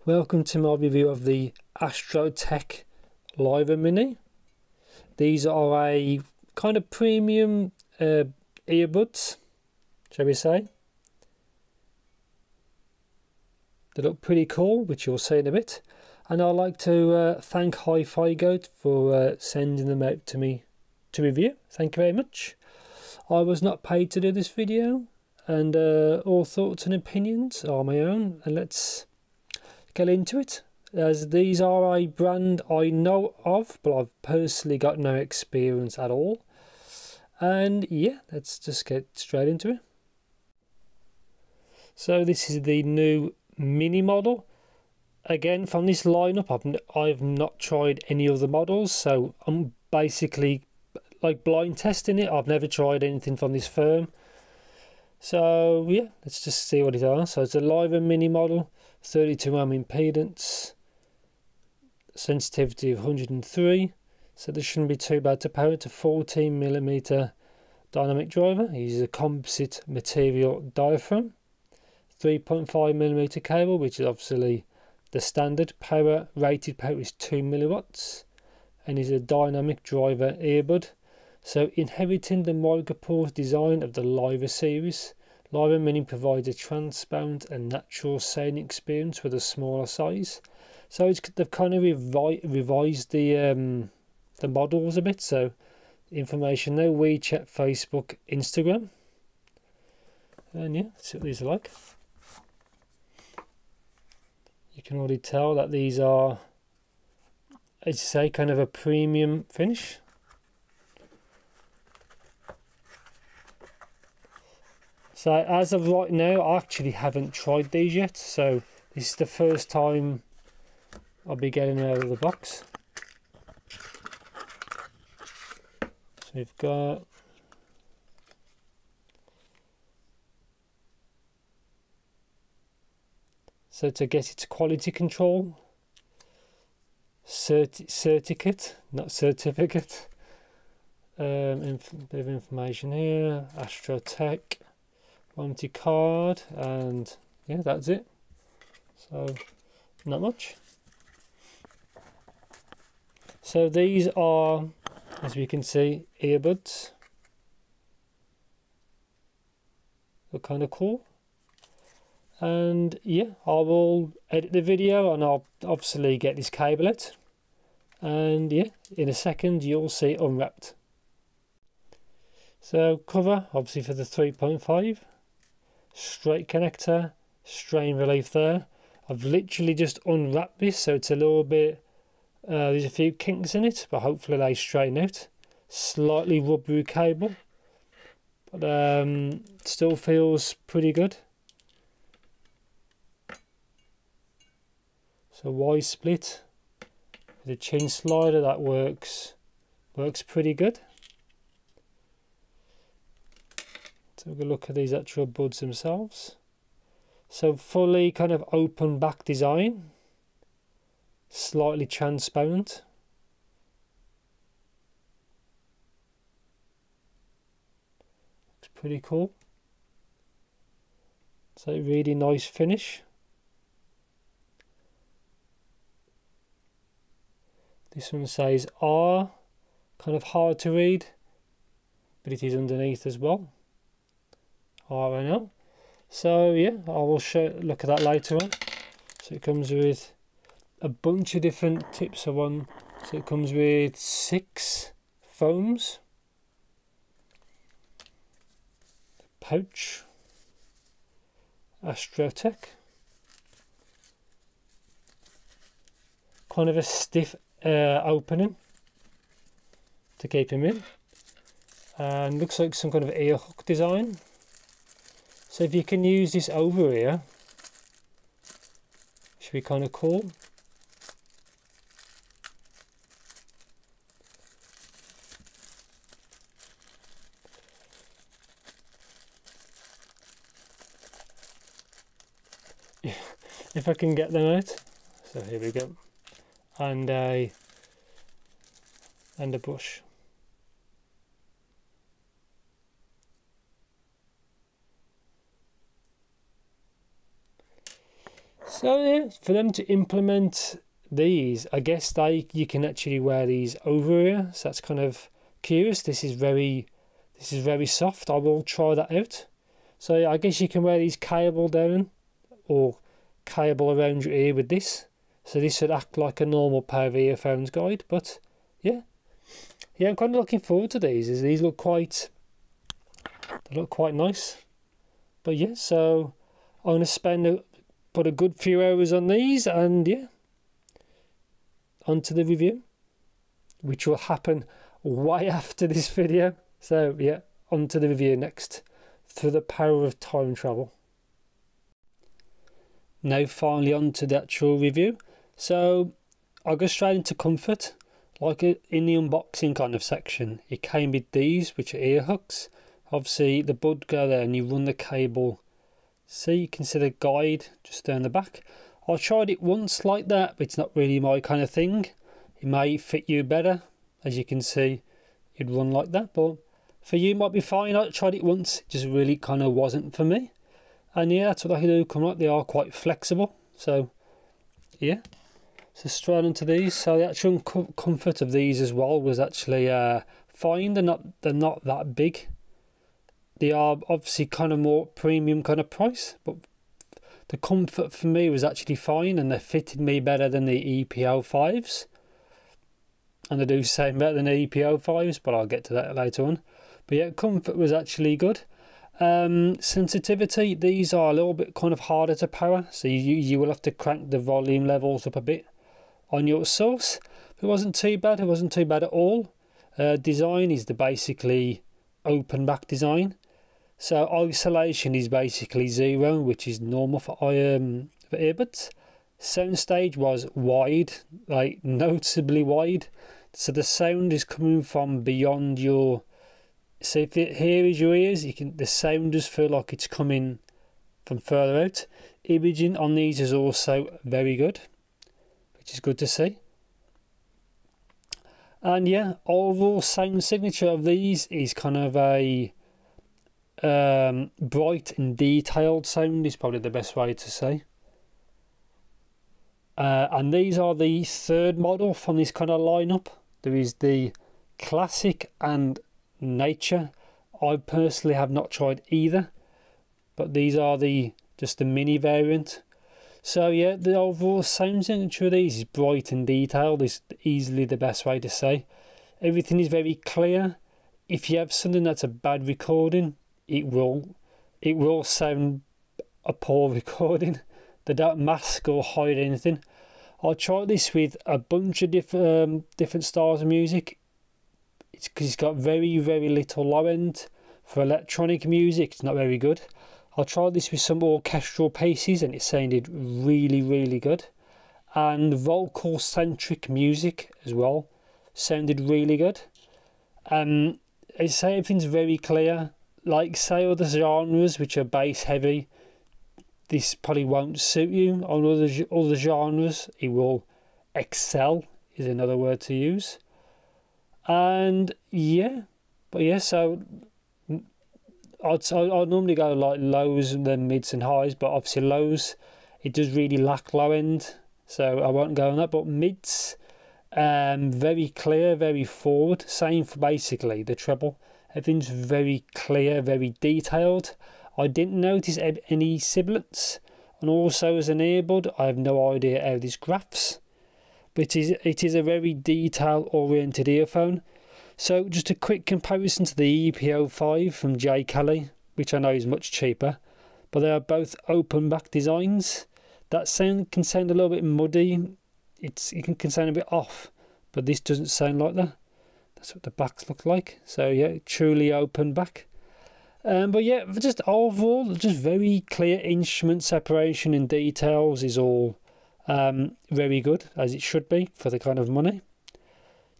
Welcome to my review of the Astrotec Lyra Mini. These are a kind of premium earbuds, shall we say. They look pretty cool, which you'll see in a bit. And I'd like to thank Hi-Fi Goat for sending them out to me to review. Thank you very much. I was not paid to do this video, and all thoughts and opinions are my own. And let's get into it, as these are a brand I know of, but I've personally got no experience at all. And yeah, let's just get straight into it. So this is the new mini model. Again, from this lineup, I've not tried any other models, so I'm basically like blind testing it. I've never tried anything from this firm. So yeah, let's just see what it is. So it's a Lyra mini model, 32 ohm impedance, sensitivity of 103. So this shouldn't be too bad to power. It's a 14mm dynamic driver. It uses a composite material diaphragm, 3.5mm cable, which is obviously the standard. Rated power is 2 milliwatts, and is a dynamic driver earbud. So inheriting the micropore design of the Lyra series, Lyra Mini provides a transparent and natural sound experience with a smaller size. So they've kind of revised the models a bit. So information there: WeChat, Facebook, Instagram, and yeah, let's see what these are like. You can already tell that these are, as you say, kind of a premium finish. So as of right now, I actually haven't tried these yet, so this is the first time I'll be getting out of the box. So we've got to get its quality control certificate, not certificate. Bit of information here. Astrotec warranty card, and yeah, that's it. So not much. So these are, as we can see, earbuds. They're kind of cool. And yeah, I will edit the video and I'll obviously get this cable out. And yeah, in a second you'll see it unwrapped. So cover, obviously for the 3.5. Straight connector, strain relief there. I've literally just unwrapped this, so it's a little bit, there's a few kinks in it, but hopefully they straighten out. Slightly rubbery cable, but still feels pretty good. So Y split with a chin slider, that works pretty good. So we'll look at these actual buds themselves. So fully kind of open back design, slightly transparent. Looks pretty cool. So really nice finish. This one says R, kind of hard to read, but it is underneath as well. RNL. So yeah, I will look at that later on. So it comes with a bunch of different tips of one. So it comes with 6 foams, pouch, Astrotec, kind of a stiff opening to keep him in, and looks like some kind of ear hook design. So if you can use this over here, should be kind of cool. If I can get them out. So here we go. And a brush. So yeah, for them to implement these, I guess you can actually wear these over here, so that's kind of curious. This is very soft. I will try that out. So I guess you can wear these cable down or cable around your ear with this. So this would act like a normal pair of earphones guide. But yeah, I'm kind of looking forward to these. As these look quite nice. But yeah, so I'm going to put a good few hours on these, and yeah, onto the review, which will happen way after this video. So yeah, onto the review next, through the power of time travel. Now finally onto the actual review. So I'll go straight into comfort. Like in the unboxing kind of section, it came with these, which are ear hooks. Obviously the bud go there and you run the cable. See, you can see the guide just down the back. I tried it once like that, but it's not really my kind of thing. It may fit you better. As you can see, it'd run like that, but for you it might be fine. I tried it once, it just really kind of wasn't for me. And yeah, that's what I do come up. They are quite flexible. So yeah, so straight into these. So the actual comfort of these as well was actually fine. They're not that big. They are obviously kind of more premium kind of price, but the comfort for me was actually fine, and they fitted me better than the EPO5s. And they do sound better than the EPO5s, but I'll get to that later on. But yeah, comfort was actually good. Sensitivity, these are a little bit kind of harder to power, so you will have to crank the volume levels up a bit on your source. It wasn't too bad. It wasn't too bad at all. Design is the basically open back design. So isolation is basically 0, which is normal for earbuds. Soundstage was wide, like noticeably wide. So the sound is coming from beyond your. So if here is your ears, the sound does feel like it's coming from further out. Imaging on these is also very good, which is good to see. And yeah, overall sound signature of these is kind of a bright and detailed sound is probably the best way to say. And these are the third model from this kind of lineup. There is the Classic and Nature. I personally have not tried either, but these are just the mini variant. So yeah, the overall sound signature of these is bright and detailed. Is easily the best way to say. Everything is very clear. If you have something that's a bad recording, it will sound a poor recording. They don't mask or hide anything. I tried this with a bunch of different styles of music. It's because it's got very little low end. For electronic music, it's not very good. I tried this with some orchestral pieces and it sounded really good. And vocal centric music as well sounded really good. I say everything's very clear. Like say other genres which are bass heavy, this probably won't suit you. On other genres, it will excel, is another word to use. And yeah, but yeah, so I'd normally go like lows and then mids and highs, but obviously lows, it does really lack low end, so I won't go on that. But mids, very clear, very forward. Same for basically the treble. Everything's very clear, very detailed. I didn't notice any sibilants, and also as an earbud, I have no idea how this graphs. But it is a very detail-oriented earphone. So just a quick comparison to the EPO5 from J. Kelly, which I know is much cheaper, but they are both open back designs. That sound can sound a little bit muddy. It can sound a bit off, but this doesn't sound like that. That's what the backs look like. So yeah, truly open back. But yeah, just overall, just very clear instrument separation and details is all very good, as it should be for the kind of money.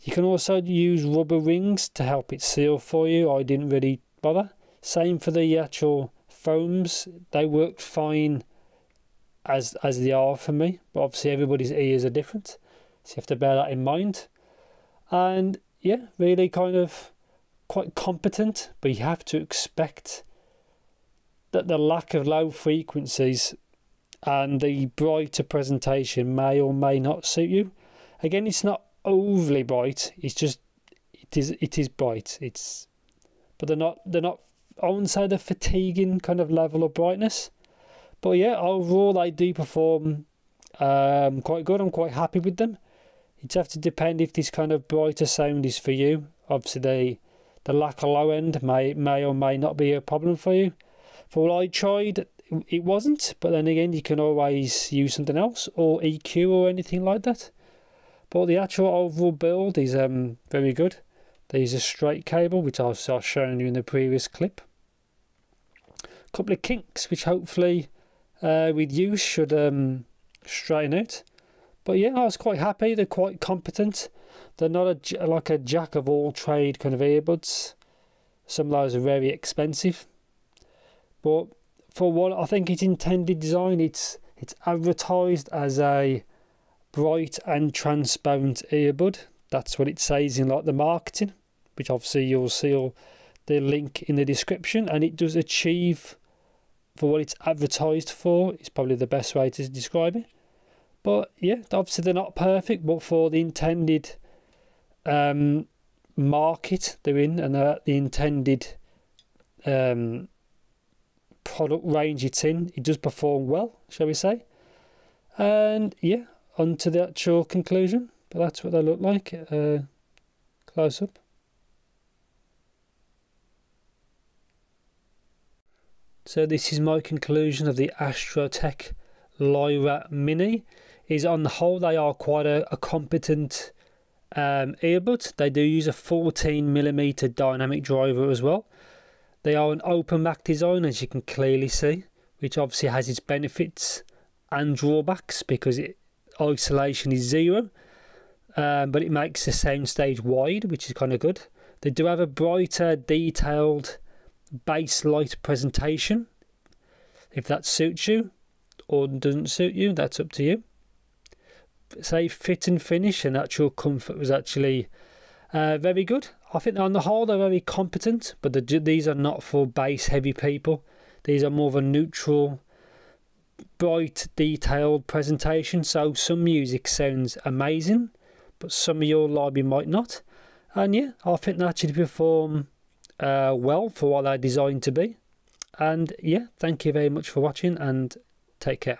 You can also use rubber rings to help it seal for you. I didn't really bother. Same for the actual foams. They worked fine as they are for me, but obviously everybody's ears are different, so you have to bear that in mind. And yeah, really kind of quite competent, but you have to expect that the lack of low frequencies and the brighter presentation may or may not suit you. Again, it's not overly bright, it's just it is bright. But they're not I wouldn't say the fatiguing kind of level of brightness. But yeah, overall they do perform quite good. I'm quite happy with them. It's have to depend if this kind of brighter sound is for you. Obviously the lack of low end may or may not be a problem for you. For what I tried, it wasn't, but then again you can always use something else or EQ or anything like that. But the actual overall build is very good. There's a straight cable, which I've shown you in the previous clip. A couple of kinks, which hopefully with use should straighten out. But yeah, I was quite happy. They're quite competent. They're not like a jack of all trade kind of earbuds. Some of those are very expensive. But for what I think it's intended design, it's advertised as a bright and transparent earbud. That's what it says in like the marketing, which obviously you'll see the link in the description, and it does achieve for what it's advertised for. It's probably the best way to describe it. But yeah, obviously they're not perfect, but for the intended market they're in, and the intended product range it's in, it does perform well, shall we say. And yeah, on to the actual conclusion. But that's what they look like close up. So this is my conclusion of the Astrotec Lyra Mini. Is on the whole they are quite a competent earbud. They do use a 14mm dynamic driver as well. They are an open back design, as you can clearly see, which obviously has its benefits and drawbacks because isolation is 0. But it makes the soundstage wide, which is kind of good. They do have a brighter, detailed bass light presentation. If that suits you or doesn't suit you, that's up to you. Say fit and finish and actual comfort was actually very good. I think on the whole they're very competent, but these are not for bass heavy people. These are more of a neutral, bright, detailed presentation. So some music sounds amazing, but some of your library might not. And yeah, I think they actually perform well for what they're designed to be. And yeah, thank you very much for watching, and take care.